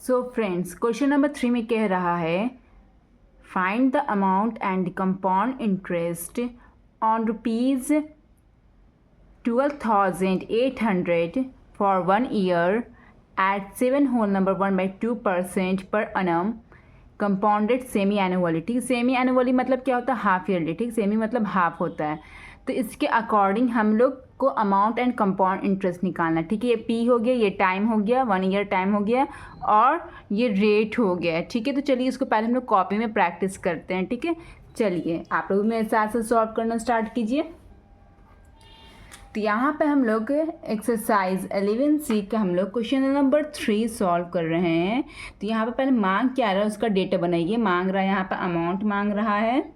So friends, question number 3 में कह रहा है find the amount and compound interest on rupees 12,800 for 1 year at 7 whole number 1/2% per annum compounded semi annually. ठीक, semi annually मतलब क्या होता है? Half yearly. ठीक, सेमी मतलब हाफ होता है। तो इसके अकॉर्डिंग हम लोग को अमाउंट एंड कंपाउंड इंटरेस्ट निकालना है। ठीक है, ये पी हो गया, ये टाइम हो गया, 1 ईयर टाइम हो गया, और ये रेट हो गया। ठीक है, तो चलिए इसको पहले हम लोग कॉपी में प्रैक्टिस करते हैं। ठीक है, चलिए आप लोग मेरे साथ से सॉल्व करना स्टार्ट कीजिए। तो यहाँ पे हम लोग एक्सरसाइज 11C का हम लोग क्वेश्चन नंबर 3 सॉल्व कर रहे हैं। तो यहाँ पे पहले मांग क्या रहा है उसका डेटा बनाइए। मांग रहा है यहाँ पे अमाउंट मांग रहा है,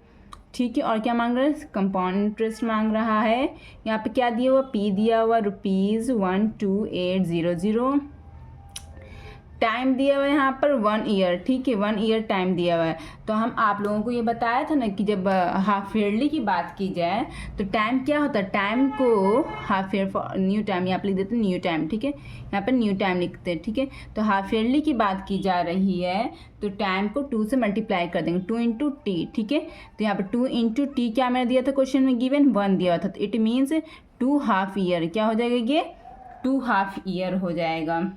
ठीक है, और क्या मांग रहा है? कंपाउंड इंटरेस्ट मांग रहा है। यहाँ पे क्या दिया हुआ? पी दिया हुआ ₹12800। टाइम दिया हुआ है यहाँ पर 1 ईयर। ठीक है, 1 ईयर टाइम दिया हुआ है। तो हम आप लोगों को ये बताया था ना कि जब हाफ ईयरली की बात की जाए तो टाइम क्या होता है? टाइम को हाफ ईयर न्यू टाइम यहाँ पर लिख देते हैं, न्यू टाइम। ठीक है, यहाँ पर न्यू टाइम लिखते हैं। ठीक है, तो हाफ ईयरली की बात की जा रही है तो टाइम को 2 से मल्टीप्लाई कर देंगे, 2 × t। ठीक है, तो यहाँ पर 2 × t क्या मैंने दिया था क्वेश्चन में? गिवन 1 दिया हुआ था। तो इट मीन्स 2 हाफ ईयर। क्या हो जाएगा? ये 2 हाफ ईयर हो जाएगा।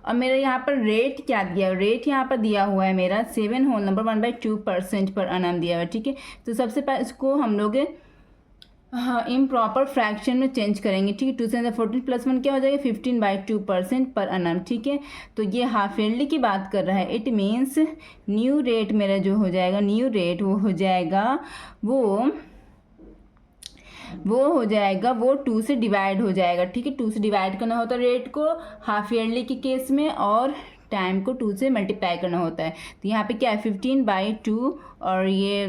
और मेरा यहाँ पर रेट क्या दिया? रेट यहाँ पर दिया हुआ है मेरा 7 होल नंबर 1/2% पर annum दिया हुआ है। ठीक है, तो सबसे पहले इसको हम लोग इम्प्रॉपर फ्रैक्शन में चेंज करेंगे। ठीक है, 2 से 14 + 1 क्या हो जाएगा? 15/2% पर annum। ठीक है, तो ये हाफ ईयरली की बात कर रहा है। इट मीन्स न्यू रेट मेरा जो हो जाएगा, न्यू रेट वो हो जाएगा वो 2 से डिवाइड हो जाएगा। ठीक है, 2 से डिवाइड करना होता है रेट को हाफ ईयरली के केस में, और टाइम को 2 से मल्टीप्लाई करना होता है। तो यहाँ पे क्या है? 15/2, और ये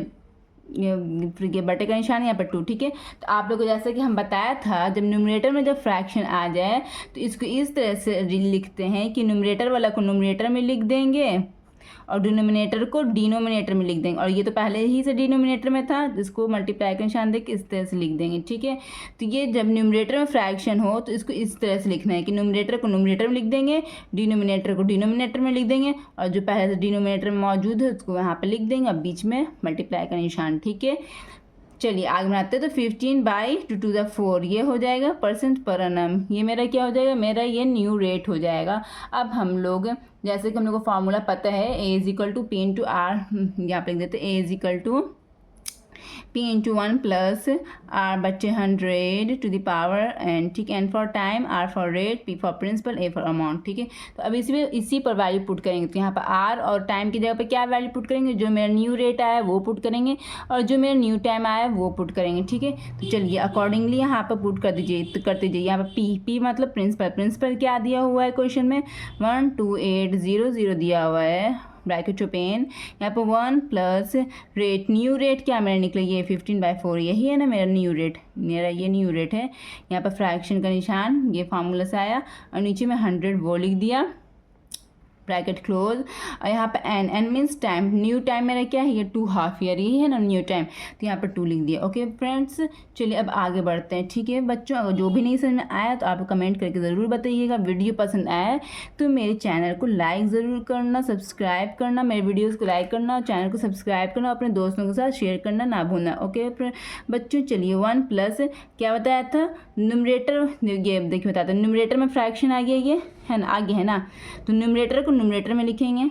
बटे का निशान यहाँ पर 2। ठीक है, तो आप लोग को जैसा कि हम बताया था, जब न्यूमरेटर में जब फ्रैक्शन आ जाए तो इसको इस तरह से लिखते हैं कि न्यूमरेटर वाला को न्यूमरेटर में लिख देंगे और डिनोमिनेटर को डिनोमिनेटर में लिख देंगे। और ये तो पहले ही से डिनोमिनेटर में था, जिसको मल्टीप्लाई का निशान देके इस तरह से लिख देंगे। ठीक है, तो ये जब न्यूमरेटर में फ्रैक्शन हो तो इसको इस तरह से लिखना है कि न्यूमरेटर को न्यूमरेटर में लिख देंगे, डिनोमिनेटर को डिनोमिनेटर में लिख देंगे, और जो पहले से डिनोमिनेटर में मौजूद है उसको यहाँ पर लिख देंगे, और बीच में मल्टीप्लाई का निशान। ठीक है, चलिए आगे बनाते हैं। तो 15/2⁴ ये हो जाएगा परसेंट पर annum। ये मेरा क्या हो जाएगा? मेरा ये न्यू रेट हो जाएगा। अब हम लोग जैसे कि हम लोग को फार्मूला पता है, A = P × R, यहाँ पे लिख देते हैं A = P × 1 + R/100 n। ठीक, N for time, R for rate, P for principal, A for amount. ठीक है, तो अब इसी पर वैल्यू पुट करेंगे। तो यहाँ पर R और टाइम की जगह पे क्या वैल्यू पुट करेंगे? जो मेरा न्यू रेट आया है वो पुट करेंगे, और जो मेरा न्यू टाइम आया है वो पुट करेंगे। ठीक है, तो चलिए अकॉर्डिंगली यहाँ पर पुट कर दीजिए। तो करते जाइए। यहाँ पर P मतलब प्रिंसिपल क्या दिया हुआ है क्वेश्चन में? 12800 दिया हुआ है, ब्रैकेट ओपन। यहाँ पर 1 + रेट, न्यू रेट क्या मेरा निकला? ये 15/4, यही है ना मेरा न्यू रेट। मेरा ये न्यू रेट है। यहाँ पर फ्रैक्शन का निशान ये फार्मूला से आया, और नीचे में 100 वो लिख दिया, ब्रैकेट क्लोज। और यहाँ पे n means time. New time मेरा क्या है? ये 2 हाफ ईयर, यही है ना न्यू टाइम, तो यहाँ पर 2 लिख दिया। ओके फ्रेंड्स, चलिए अब आगे बढ़ते हैं। ठीक है बच्चों, अगर जो भी नहीं समझ में आया तो आप कमेंट करके ज़रूर बताइएगा। वीडियो पसंद आया तो मेरे चैनल को लाइक ज़रूर करना, सब्सक्राइब करना, मेरे वीडियोज़ को लाइक करना, और चैनल को सब्सक्राइब करना, अपने दोस्तों के साथ शेयर करना ना भूलना। ओके बच्चों, चलिए 1 + क्या बताया था? न्यूमरेटर, ये देखिए बताता हूँ। न्यूमरेटर में फ्रैक्शन आ गया, ये है ना, आगे है ना, तो न्यूमरेटर को न्यूमरेटर में लिखेंगे।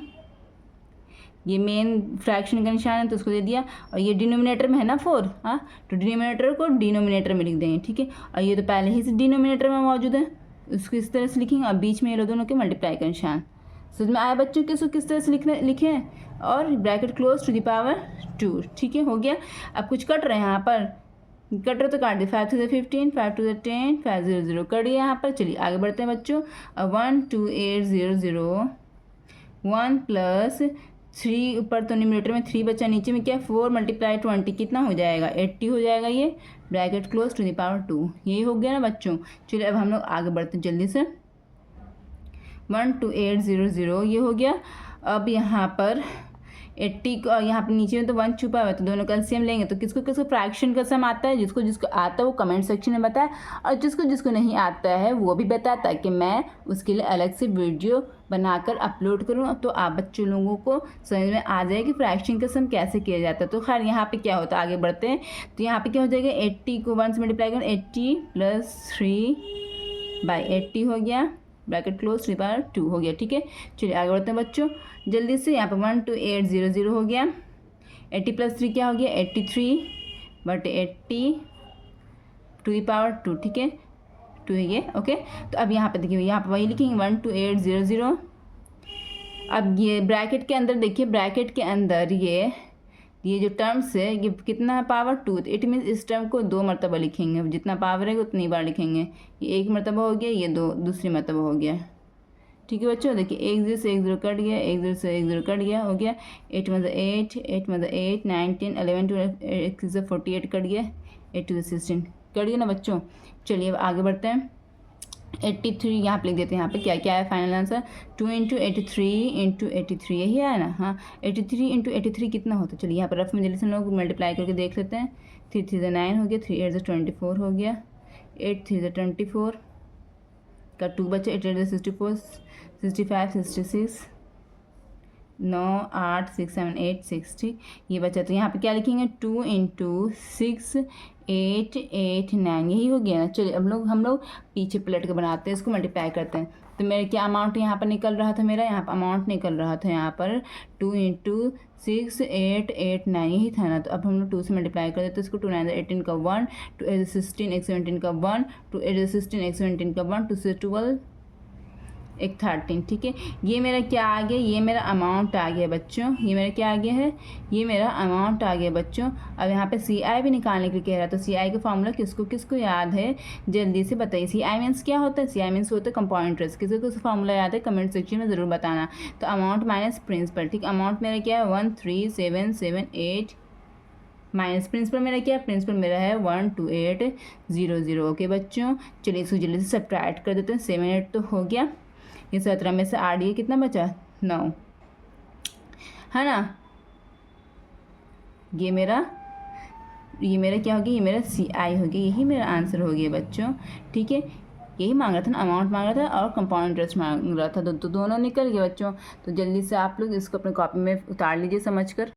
ये मेन फ्रैक्शन का निशान है तो उसको दे दिया, और ये डिनोमिनेटर में है ना 4, हाँ, तो डिनोमिनेटर को डिनोमिनेटर में लिख देंगे। ठीक है, और ये तो पहले ही से डिनोमिनेटर में मौजूद है, उसको इस तरह से लिखेंगे, और बीच में ये दोनों के मल्टीप्लाई का निशान। समझ में आया बच्चों कि इसको किस तरह से लिखे, और ब्रैकेट क्लोज /2। ठीक है, हो गया। अब कुछ कट रहे हैं यहाँ पर, कट रहे तो काट दिए। 5 × 15, 5 × 10, 500 कर दिया यहाँ पर। चलिए आगे बढ़ते हैं बच्चों। 12800, 1 + 3, ऊपर तो न्यूमरेटर में 3 बचा, नीचे में क्या? 4 × 20 कितना हो जाएगा? 80 हो जाएगा ये, ब्रैकेट क्लोज /2। यही हो गया ना बच्चों। चलिए अब हम लोग आगे बढ़ते हैं जल्दी से। 12800 ये हो गया। अब यहाँ पर 80 को, यहाँ पे नीचे में तो 1 छुपा हुआ है, तो दोनों का एलसीएम लेंगे तो किसको किसको फ्रैक्शन का सम आता है? जिसको जिसको आता है वो कमेंट सेक्शन में बताए, और जिसको जिसको नहीं आता है वो भी बताए, ताकि मैं उसके लिए अलग से वीडियो बनाकर अपलोड करूँ तो आप बच्चों लोगों को समझ में आ जाए कि फ्रैक्शन का सम कैसे किया जाता है। तो खैर यहाँ पे क्या होता है, आगे बढ़ते हैं। तो यहाँ पे क्या हो जाएगा, 80 को 1 से मल्टीप्लाई करें, 80 + 3/80 हो गया, ब्रैकेट क्लोज, 3/2 हो गया। ठीक है, चलिए आगे बढ़ते हैं बच्चों जल्दी से। यहाँ पे 12800 हो गया, 80 + 3 क्या हो गया, 83/80 2/2। ठीक है, 2 है ये। ओके, तो अब यहाँ पे देखिए, यहाँ पे वही लिखेंगे 12800। अब ये ब्रैकेट के अंदर देखिए, ब्रैकेट के अंदर ये जो टर्म्स है ये कितना है, पावर 2। इट मीन्स इस टर्म को 2 मरतबा लिखेंगे, जितना पावर है उतनी बार लिखेंगे। ये 1 मरतबा हो गया, ये दूसरी मरतबा हो गया। ठीक है बच्चों, देखिए 1 0 से 1 0 कट गया, 1 0 से 1 0 कट गया, हो गया 8 × 8, 8 × 8 9 10 11 12 1 से 48 कट गया, 8 2 16 कट गया ना बच्चों। चलिए अब आगे बढ़ते हैं। 83 यहाँ पे लिख देते हैं। यहाँ पे क्या क्या है फाइनल आंसर, 2 × 83 × 83 यही है ना। हाँ, 83 × 83 कितना होता है, चलिए यहाँ पर रफ में जल्दी से हम लोग मल्टीप्लाई करके देख लेते हैं। 3 3 से 9 हो गया, 3 8 से 24 हो गया, 8 3 से 24 का 2 बचा, 8 8 से 64 65 66 9 8 6 7 8 60 ये बचा। तो यहाँ पे क्या लिखेंगे, 2 × 6 8 8 9 यही हो गया ना। चलिए अब हम लोग पीछे पलट के बनाते हैं, इसको मल्टीप्लाई करते हैं। तो मेरे क्या अमाउंट यहाँ पर निकल रहा था, मेरा यहाँ पर अमाउंट निकल रहा था यहाँ पर 2 × 6 8 8 9 यही था ना। तो अब हम लोग 2 से मल्टीप्लाई कर देते हैं इसको। 2 9 18 का 1, 2 8 16 1 17 का 1, 2 8 16 1 17 का 1, 2 से 12 एक 13। ठीक है, ये मेरा क्या आ गया, ये मेरा अमाउंट आ गया बच्चों। ये मेरा क्या आ गया है, ये मेरा अमाउंट आ गया बच्चों। अब यहाँ पे CI भी निकालने के लिए कह रहा है। तो CI का फॉर्मूला किसको किसको याद है, जल्दी से बताइए। CI मीन्स क्या होता है, CI मीन्स होता है कंपाउंड इंटरेस्ट। किसी को फॉर्मूला याद है कमेंट सेक्शन में ज़रूर बताना। तो अमाउंट माइनस प्रिंसिपल। ठीक, अमाउंट मेरा क्या है 13778 माइनस प्रिंसिपल मेरा क्या है, प्रिंसिपल मेरा है 12800। ओके बच्चों, चलिए इसको जल्दी से सब्ट्रैक्ट कर देते हैं। 7 8 तो हो गया, ये 17 में से 8 ये कितना बचा, 9 है ना। ये मेरा क्या हो गया, ये मेरा CI हो गया, यही मेरा आंसर हो गया बच्चों। ठीक है, यही मांग रहा था ना, अमाउंट मांग रहा था और कंपाउंड इंटरेस्ट मांग रहा था। तो दोनों निकल गए बच्चों। तो जल्दी से आप लोग इसको अपने कॉपी में उतार लीजिए समझकर।